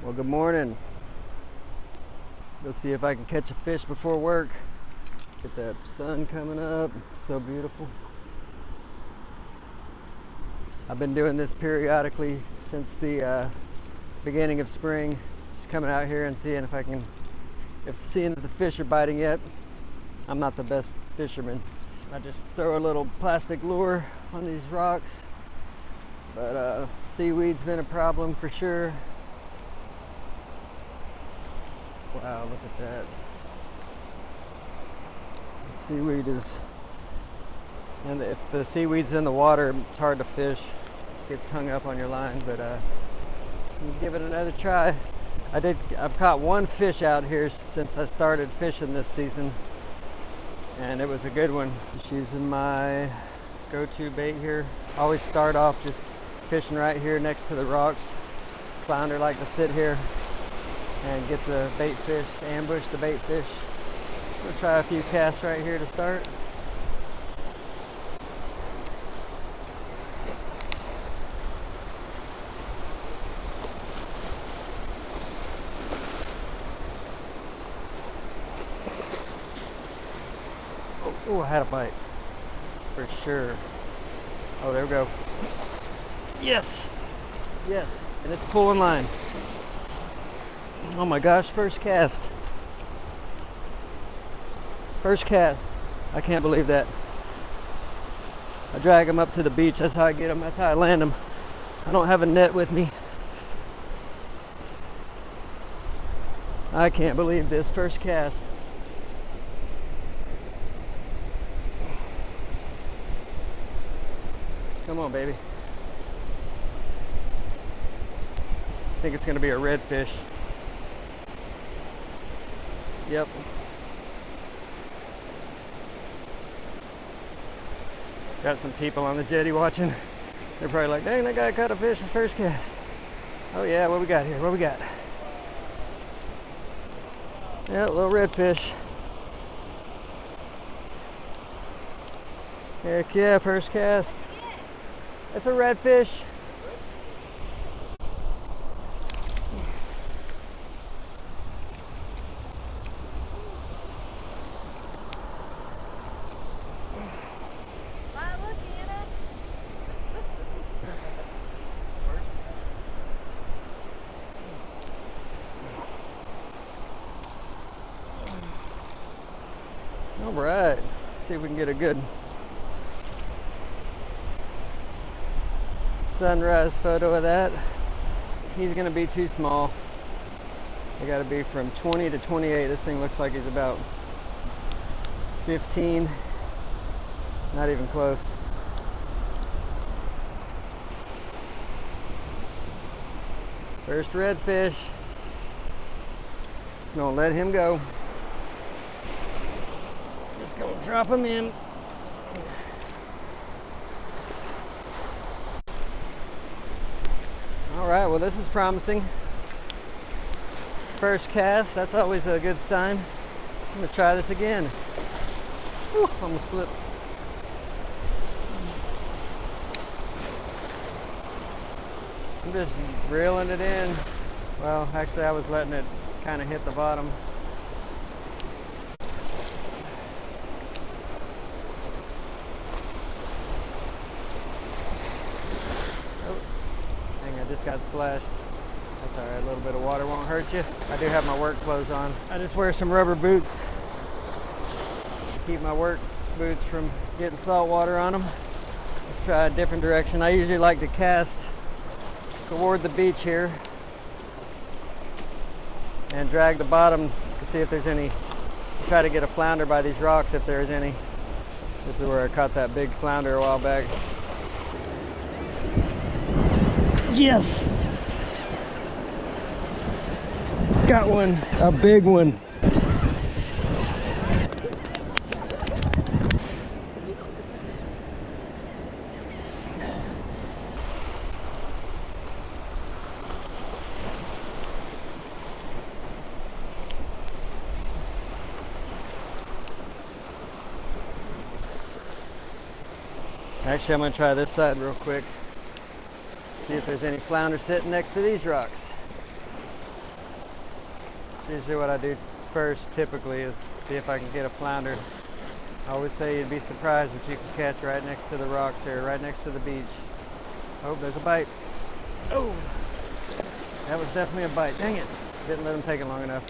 Well, good morning. Go see if I can catch a fish before work. Get that sun coming up. So beautiful. I've been doing this periodically since the beginning of spring. Just coming out here and seeing if the fish are biting yet. I'm not the best fisherman. I just throw a little plastic lure on these rocks. But seaweed's been a problem for sure. Wow, look at that. The seaweed is, and if the seaweed's in the water, it's hard to fish. It gets hung up on your line, but you can give it another try. I've caught one fish out here since I started fishing this season, and it was a good one. Just using my go-to bait here. Always start off just fishing right here next to the rocks. Flounder like to sit here and get the bait fish, ambush the bait fish. We'll try a few casts right here to start. Oh, I had a bite for sure. Oh, there we go. Yes, yes, and it's pulling line. Oh my gosh, first cast. First cast. I can't believe that. I drag them up to the beach. That's how I get them. That's how I land them. I don't have a net with me. I can't believe this first cast. Come on, baby. I think it's going to be a redfish. Yep. Got some people on the jetty watching. They're probably like, dang, that guy caught a fish his first cast. Oh yeah, what we got here? What we got? Yeah, a little redfish. Heck yeah, first cast. It's a redfish. All right, see if we can get a good sunrise photo of that. He's gonna be too small. I gotta be from 20 to 28. This thing looks like he's about 15. Not even close. First redfish. Gonna let him go. Just gonna drop him in. All right, well this is promising. First cast, that's always a good sign. I'm gonna try this again. Whew, I'm gonna slip. I'm just reeling it in. Well, actually I was letting it kind of hit the bottom. I just got splashed. That's alright, a little bit of water won't hurt you. I do have my work clothes on. I just wear some rubber boots. Keep my work boots from getting salt water on them. Let's try a different direction. I usually like to cast toward the beach here and drag the bottom to see if there's any. Try to get a flounder by these rocks if there's any. This is where I caught that big flounder a while back. Yes! Got one, a big one. Actually, I'm going to try this side real quick. See if there's any flounder sitting next to these rocks. Usually what I do first typically is see if I can get a flounder. I always say you'd be surprised what you can catch right next to the rocks here, right next to the beach. Oh, there's a bite. Oh, that was definitely a bite. Dang it. Didn't let him take it long enough.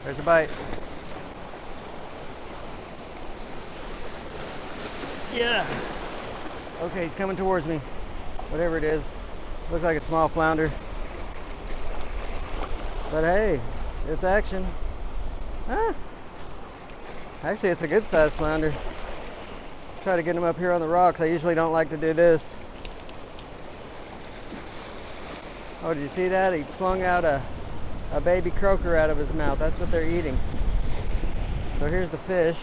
There's a bite. Yeah. Okay, he's coming towards me. Whatever it is. Looks like a small flounder. But hey, it's action. Ah. Actually, it's a good sized flounder. Try to get him up here on the rocks. I usually don't like to do this. Oh, did you see that? He flung out a baby croaker out of his mouth. That's what they're eating. So here's the fish.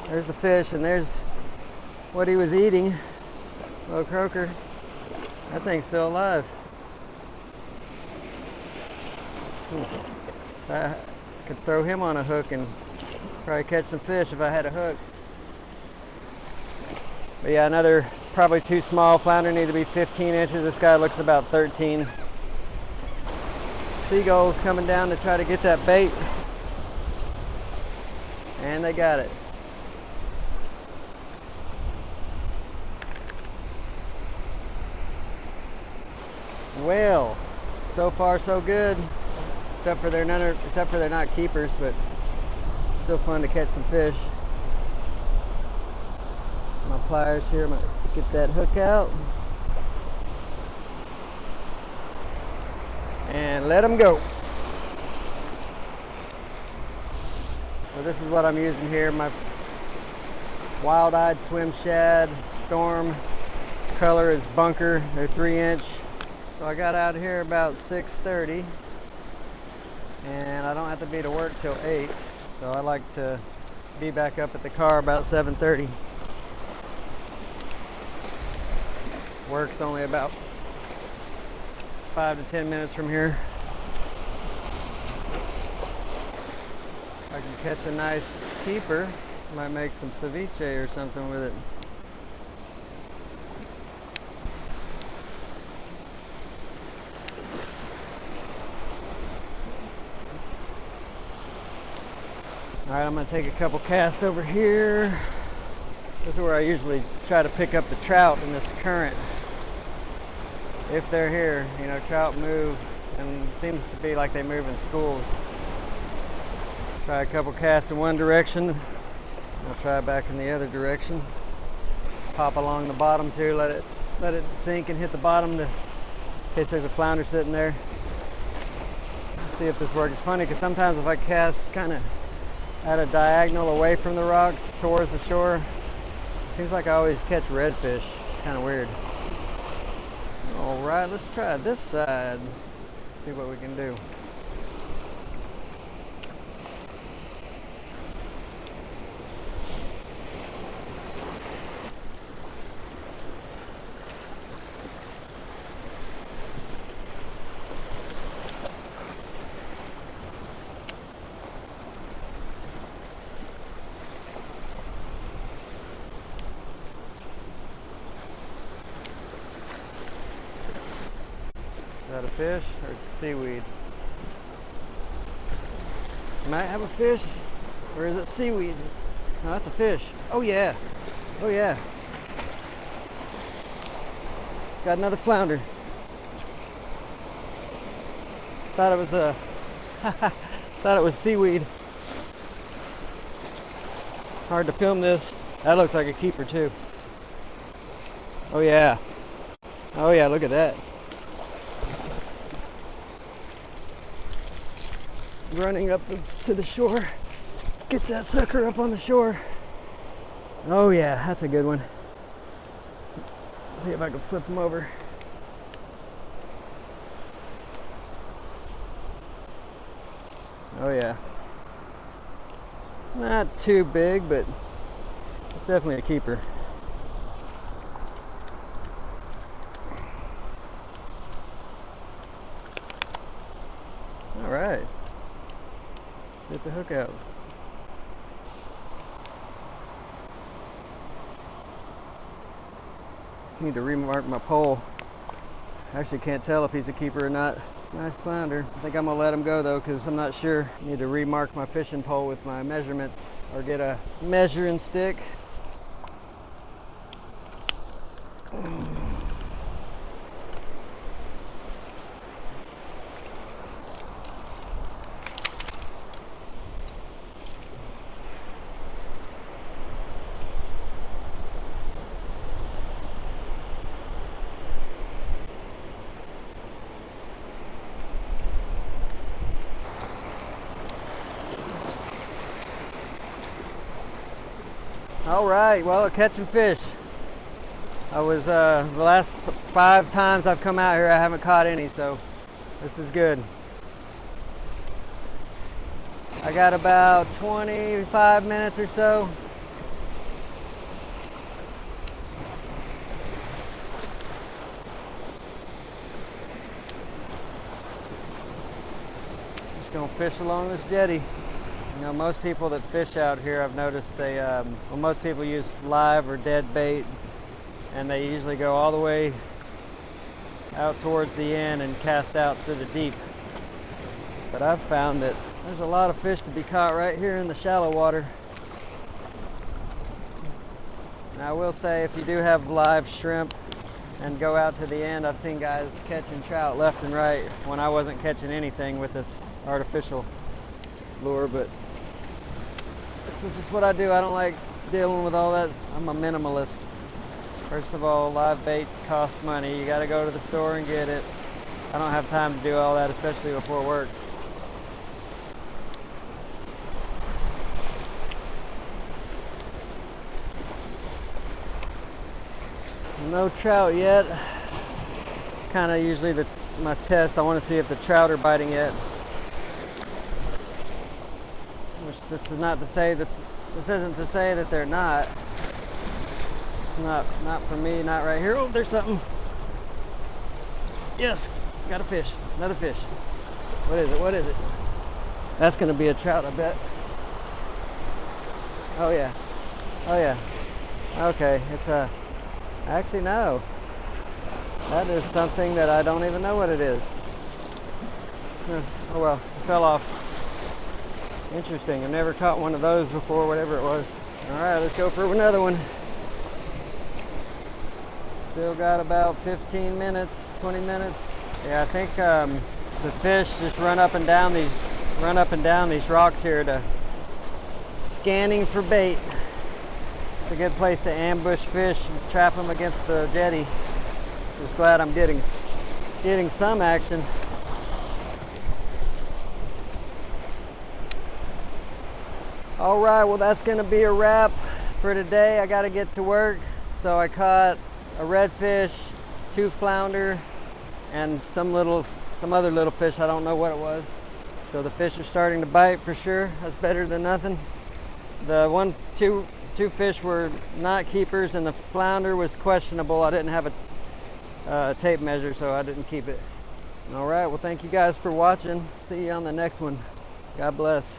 There's the fish, and there's what he was eating. Little croaker. That thing's still alive. I could throw him on a hook and probably catch some fish if I had a hook. But yeah, another probably too small flounder, need to be 15 inches. This guy looks about 13. Seagulls coming down to try to get that bait. And they got it. Well, so far so good. Except for they're not keepers, but still fun to catch some fish. My pliers here, I'm gonna get that hook out and let them go. So this is what I'm using here, my wild-eyed swim shad. Storm color is bunker. They're 3-inch. So I got out here about 6:30. And I don't have to be to work till 8, so I like to be back up at the car about 7:30. Work's only about 5 to 10 minutes from here. If I can catch a nice keeper, might make some ceviche or something with it. Alright, I'm going to take a couple casts over here. This is where I usually try to pick up the trout in this current. If they're here, you know, trout move, and it seems to be like they move in schools. Try a couple casts in one direction. I'll try back in the other direction. Pop along the bottom too, let it sink and hit the bottom in case there's a flounder sitting there. See if this works. It's funny because sometimes if I cast kind of at a diagonal away from the rocks towards the shore, it seems like I always catch redfish. It's kind of weird. Alright, let's try this side. See what we can do. Is that a fish or seaweed? Might have a fish, or is it seaweed? No, that's a fish. Oh yeah. Oh yeah. Got another flounder. Thought it was thought it was seaweed. Hard to film this. That looks like a keeper too. Oh yeah. Oh yeah, look at that. Running up to the shore. Get that sucker up on the shore. Oh yeah, that's a good one. See if I can flip him over. Oh yeah. Not too big, but it's definitely a keeper. All right. Let's get the hook out. Need to remark my pole. I actually can't tell if he's a keeper or not. Nice flounder. I think I'm gonna let him go though, because I'm not sure. Need to remark my fishing pole with my measurements or get a measuring stick. All right, well, catching fish. I was, the last 5 times I've come out here, I haven't caught any, so this is good. I got about 25 minutes or so. Just gonna fish along this jetty. You know, most people that fish out here, I've noticed they, well, most people use live or dead bait, and they usually go all the way out towards the end and cast out to the deep. But I've found that there's a lot of fish to be caught right here in the shallow water. Now I will say, if you do have live shrimp and go out to the end, I've seen guys catching trout left and right when I wasn't catching anything with this artificial lure, but this is just what I do. I don't like dealing with all that. I'm a minimalist. First of all, live bait costs money. You got to go to the store and get it. I don't have time to do all that, especially before work. No trout yet. Kind of usually my test. I want to see if the trout are biting yet. Which this is not to say that this isn't to say that they're not. It's not for me, not right here. Oh, there's something. Yes, got a fish. Another fish. What is it? What is it? That's gonna be a trout, I bet. Oh yeah. Oh yeah. Okay, it's a actually no. That is something that I don't even know what it is. Oh well, it fell off. Interesting. I've never caught one of those before, whatever it was. Alright, let's go for another one. Still got about 15 minutes, 20 minutes. Yeah, I think the fish just run up and down these rocks here to scanning for bait. It's a good place to ambush fish and trap them against the jetty. Just glad I'm getting some action. All right, well, that's going to be a wrap for today. I got to get to work. So I caught a redfish, 2 flounder, and some other little fish. I don't know what it was. So the fish are starting to bite for sure. That's better than nothing. The two fish were not keepers, and the flounder was questionable. I didn't have a tape measure, so I didn't keep it. All right, well, thank you guys for watching. See you on the next one. God bless.